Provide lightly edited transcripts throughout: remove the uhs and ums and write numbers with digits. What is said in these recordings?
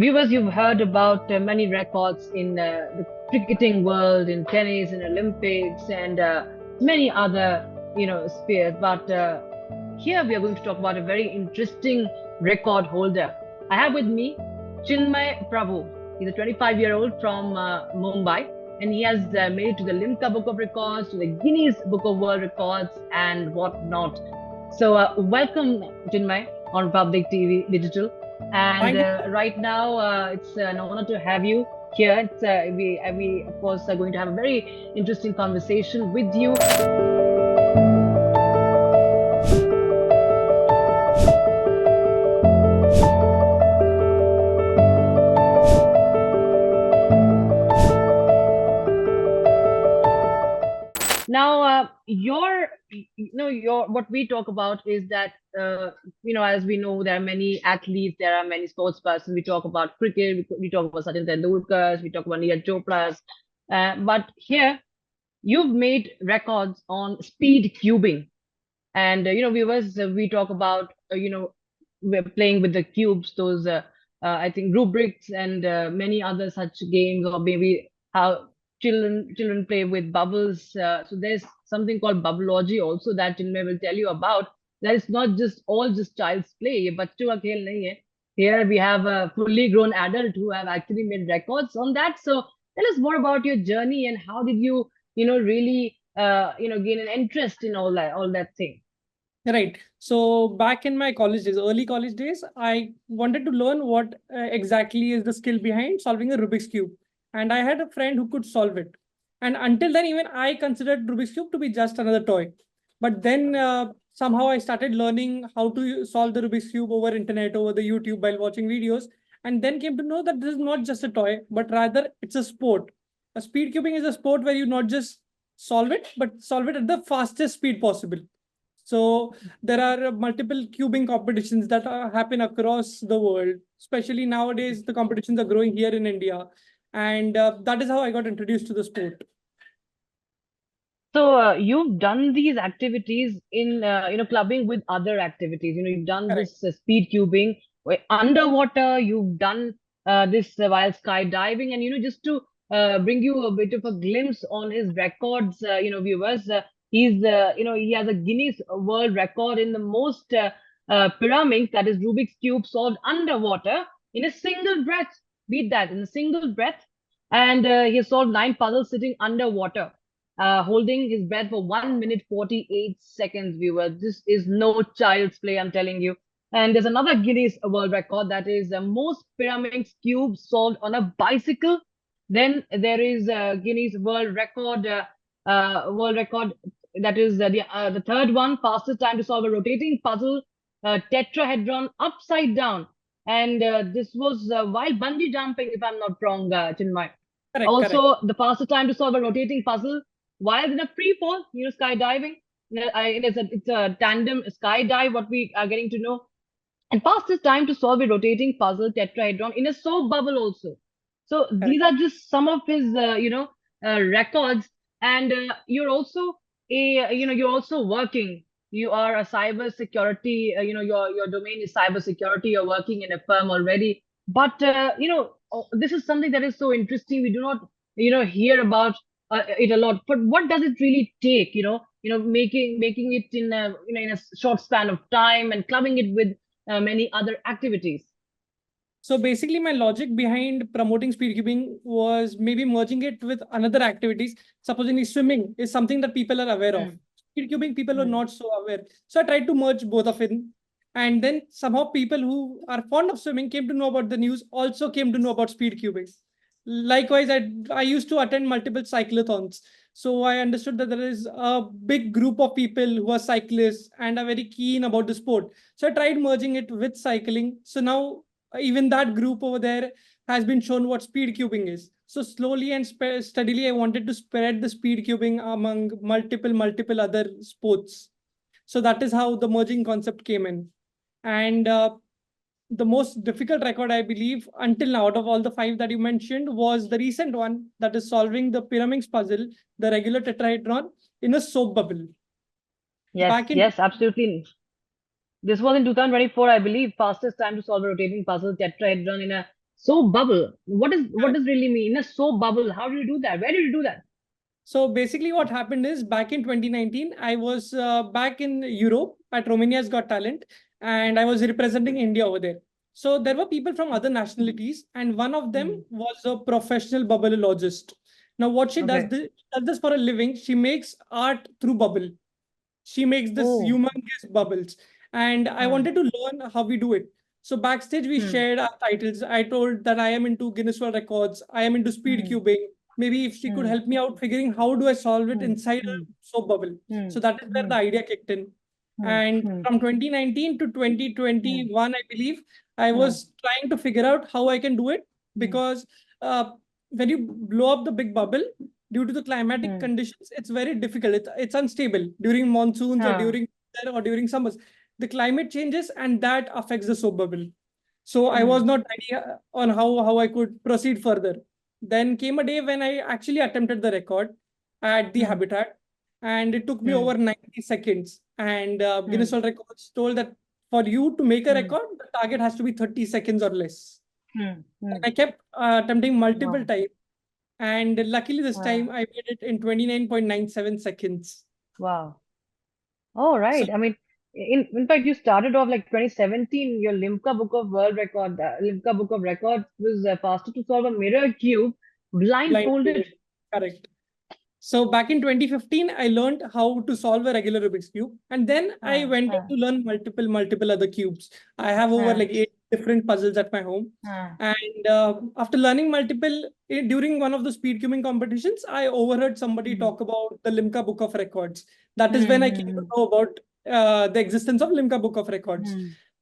Viewers, you've heard about many records in the cricketing world, in tennis, in Olympics, and many other, spheres. But here we are going to talk about a very interesting record holder. I have with me Chinmay Prabhu. He's a 25-year-old from Mumbai, and he has made it to the Limca Book of Records, to the Guinness Book of World Records, and whatnot. So, welcome, Chinmay, on Public TV Digital. And Thank you. right now, it's an honor to have you here. We of course are going to have a very interesting conversation with you. Now, your what we talk about is that as we know, there are many athletes, there are many sports persons. We talk about cricket, we talk about Sachin Tendulkar, we talk about Neeraj Chopra's, but here you've made records on speed cubing, and viewers, we talk about we're playing with the cubes, those I think rubrics and many other such games, or maybe how children play with bubbles. So there's something called bubbleology also that Chinmay will tell you about. That is not just all just child's play. ये बच्चों का खेल नहीं है. Here we have a fully grown adult who have actually made records on that. So tell us more about your journey and how did you really gain an interest in all that thing. Right. So back in my college days, early college days, I wanted to learn what exactly is the skill behind solving a Rubik's Cube. And I had a friend who could solve it. And until then, even I considered Rubik's Cube to be just another toy. But then somehow I started learning how to solve the Rubik's Cube over internet, over the YouTube while watching videos. And then came to know that this is not just a toy, but rather it's a sport. A speed cubing is a sport where you not just solve it, but solve it at the fastest speed possible. So there are multiple cubing competitions that happen across the world. Especially nowadays, the competitions are growing here in India. And that is how I got introduced to the sport. So you've done these activities in clubbing with other activities. You've done Correct. this speed cubing underwater. You've done this while skydiving, and just to bring you a bit of a glimpse on his records, viewers. He has a Guinness World Record in the most pyramids, that is Rubik's cube, solved underwater in a single breath. Beat that, in a single breath, and he has solved 9 puzzles sitting underwater, holding his breath for 1 minute 48 seconds, viewers. This is no child's play, I'm telling you. And there's another Guinness World Record, that is the most pyramids cubes solved on a bicycle. Then there is a Guinness World Record, that is the third one, fastest time to solve a rotating puzzle, tetrahedron upside down. And this was while bungee jumping, if I'm not wrong, Chinmay. Correct. Also, the fastest time to solve a rotating puzzle while in a free fall, skydiving. It's a tandem skydive, what we are getting to know. And fastest time to solve a rotating puzzle tetrahedron in a soap bubble also. So these are just some of his, records. And you're also working. You are a cyber security. Your domain is cyber security. You're working in a firm already. But this is something that is so interesting. We do not, hear about it a lot. But what does it really take? Making it in a short span of time and clubbing it with many other activities. So basically, my logic behind promoting speed cubing was maybe merging it with another activities. Supposing swimming is something that people are aware of. Speed cubing, people are not so aware. So I tried to merge both of it. And then somehow people who are fond of swimming came to know about the news, also came to know about speed cubing. Likewise, I used to attend multiple cyclothons. So I understood that there is a big group of people who are cyclists and are very keen about the sport. So I tried merging it with cycling. So now even that group over there has been shown what speed cubing is. So slowly and steadily, I wanted to spread the speed cubing among multiple other sports. So that is how the merging concept came in. And the most difficult record, I believe, until now, out of all the 5 that you mentioned, was the recent one, that is solving the pyramids puzzle, the regular tetrahedron, in a soap bubble. Yes, absolutely. This was in 2024, I believe, fastest time to solve a rotating puzzle tetrahedron in a soap bubble. What does really mean a soap bubble? How do you do that? Where do you do that? So basically what happened is back in 2019, I was back in Europe at Romania's Got Talent, and I was representing India over there. So there were people from other nationalities, and one of them was a professional bubbleologist. Now, what she Okay. does this for a living. She makes art through bubble. She makes this Oh. humongous bubbles. And I wanted to learn how we do it. So backstage, we shared our titles. I told that I am into Guinness World Records. I am into speed cubing. Maybe if she could help me out figuring how do I solve it inside a soap bubble. So that is where the idea kicked in. And from 2019 to 2021, I believe, I was trying to figure out how I can do it because when you blow up the big bubble, due to the climatic conditions, it's very difficult. It's unstable during monsoons or during summers. The climate changes and that affects the soap bubble. So I was not ready on how I could proceed further. Then came a day when I actually attempted the record at the habitat, and it took me over 90 seconds. And Guinness World Records told that for you to make a record, the target has to be 30 seconds or less. And I kept attempting multiple times. And luckily this time I made it in 29.97 seconds. Wow. Oh, So right. I mean, in fact, you started off like 2017. Your Limca Book of World Record, Limca Book of Records was faster to solve a mirror cube blindfolded. blindfolded, correct. So back in 2015, I learned how to solve a regular Rubik's Cube. And then I went on to learn multiple other cubes. I have over like 8 different puzzles at my home. And after learning multiple, during one of the speed cubing competitions, I overheard somebody talk about the Limca Book of Records. That is when I came to know about the existence of Limca Book of Records.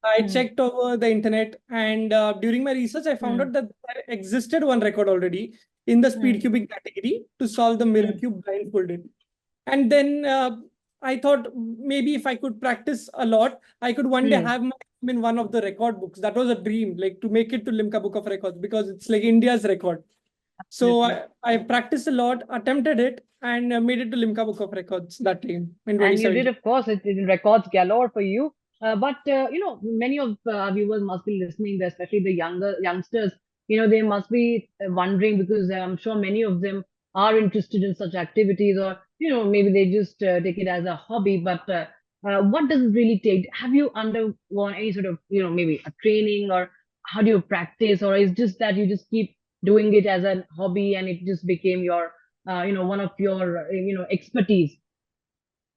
I checked over the internet, and during my research, I found out that there existed one record already in the speed cubing category to solve the mirror cube blindfolded. And then I thought maybe if I could practice a lot, I could one day have my name in one of the record books. That was a dream, like to make it to Limca Book of Records, because it's like India's record. So I practiced a lot, attempted it, and made it to Limca Book of Records that time in And you 2017. did, of course, it in records galore for you. But you know, many of our viewers must be listening, especially the youngsters. You know, they must be wondering because I'm sure many of them are interested in such activities, or you know, maybe they just take it as a hobby. But what does it really take? Have you undergone any sort of, you know, maybe a training, or how do you practice, or is just that you just keep doing it as a hobby and it just became your, you know, one of your, you know, expertise?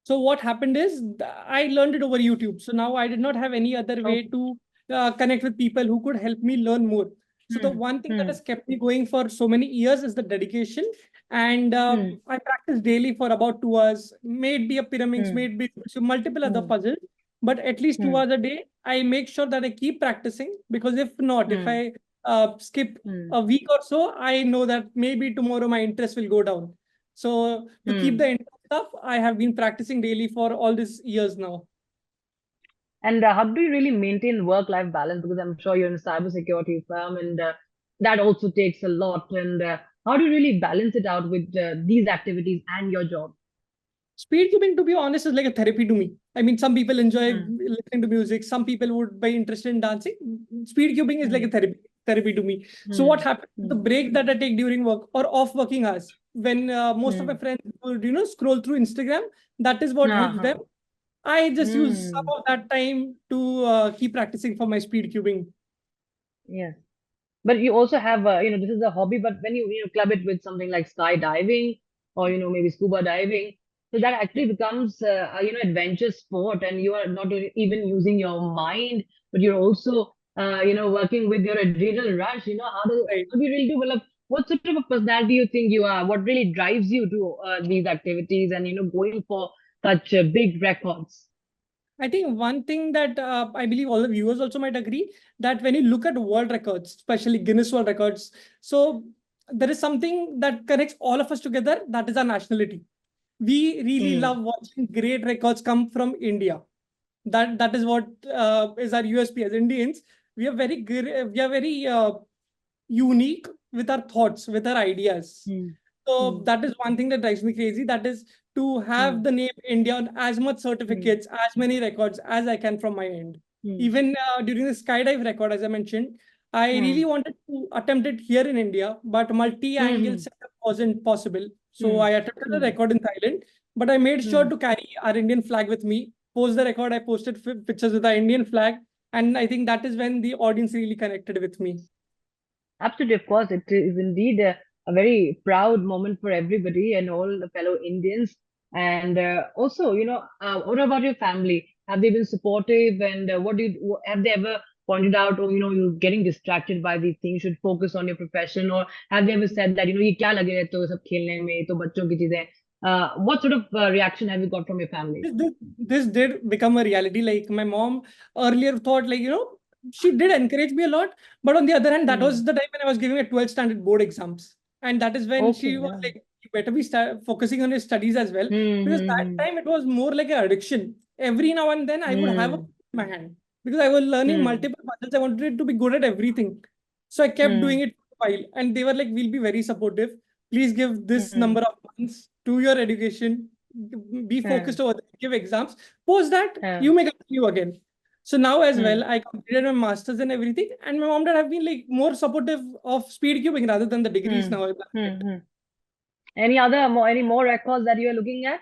So what happened is I learned it over YouTube. So now I did not have any other way to connect with people who could help me learn more. So the one thing that has kept me going for so many years is the dedication. And I practice daily for about 2 hours, may it be a pyramids, may it be so multiple other puzzles, but at least 2 hours a day. I make sure that I keep practicing, because if not, if I skip a week or so, I know that maybe tomorrow my interest will go down. So to keep the interest up, I have been practicing daily for all these years now. And how do you really maintain work-life balance? Because I'm sure you're in a cybersecurity firm, and that also takes a lot. And how do you really balance it out with these activities and your job? Speed cubing, to be honest, is like a therapy to me. I mean, some people enjoy listening to music. Some people would be interested in dancing. Speed cubing is like a therapy to me. So what happens? The break that I take during work or off working hours, when most of my friends would, you know, scroll through Instagram, that is what helps them. I just use some of that time to keep practicing for my speed cubing. Yes. But you also have, you know, this is a hobby, but when you know, club it with something like skydiving, or, you know, maybe scuba diving, so that actually becomes, you know, adventure sport, and you are not even using your mind, but you're also, you know, working with your adrenal rush. You know, how do you really do? Well, what sort of a personality you think you are? What really drives you to these activities and, you know, going for such big records? I think one thing that I believe all the viewers also might agree, that when you look at world records, especially Guinness World Records, so there is something that connects all of us together. That is our nationality. We really love watching great records come from India. That is what is our USP as Indians. We are very good. We are very unique with our thoughts, with our ideas. So that is one thing that drives me crazy. That is to have the name India on as much certificates, as many records as I can from my end. Even during the skydive record, as I mentioned, I really Hmm. wanted to attempt it here in India, but multi-angle Hmm. setup wasn't possible. So Hmm. I attempted a Hmm. record in Thailand, but I made sure Hmm. to carry our Indian flag with me. Post the record, I posted pictures with the Indian flag, and I think that is when the audience really connected with me. Absolutely, of course, it is indeed a very proud moment for everybody and all the fellow Indians. And also, what about your family? Have they been supportive? And have they ever pointed out, oh, you're getting distracted by these things, you should focus on your profession? Or have they ever said that, ये क्या लगे रहते हो सब खेलने में, तो बच्चों की चीजें? What sort of reaction have you got from your family? This did become a reality. Like my mom earlier thought, like, she did encourage me a lot. But on the other hand, that was Hmm. the time when I was giving a 12th standard board exams. And that is when Okay. she was Yeah. like, you better be focusing on your studies as well. Hmm. Because that Hmm. time it was more like an addiction. Every now and then I would have a Hmm. book in my hand because I was learning Hmm. multiple puzzles. I wanted to be good at everything. So I kept Hmm. doing it for a while. And they were like, we'll be very supportive. Please give this Hmm. number of months to your education. Be Hmm. focused over there, give exams. Post that, Hmm. you may continue again. So now as Hmm. well, I completed my masters and everything, and my mom dad have been like more supportive of speed cubing rather than the degrees Hmm. now. Hmm. Hmm. Any more records that you are looking at?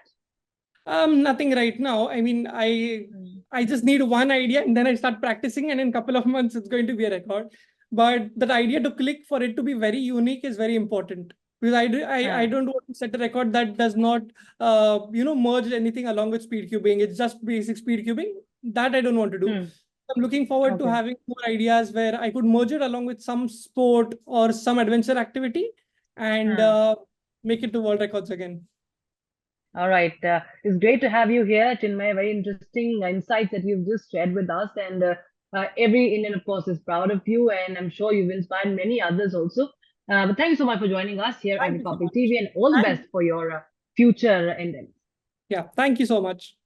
Nothing right now. I mean, Hmm. I just need one idea and then I start practicing, and in a couple of months it's going to be a record. But that idea to click for it to be very unique is very important because I Hmm. don't want to set a record that does not merge anything along with speed cubing. It's just basic speed cubing that I don't want to do. Hmm. I'm looking forward to Okay. having more ideas where I could merge it along with some sport or some adventure activity and Hmm. make it to world records again. All right. It's great to have you here, Chinmay. Very interesting insights that you've just shared with us. And every Indian, of course, is proud of you. And I'm sure you've inspired many others also. But thank you so much for joining us here on Thank you so Republic much. TV, and all the And best for your future endeavors. yeah, thank you so much.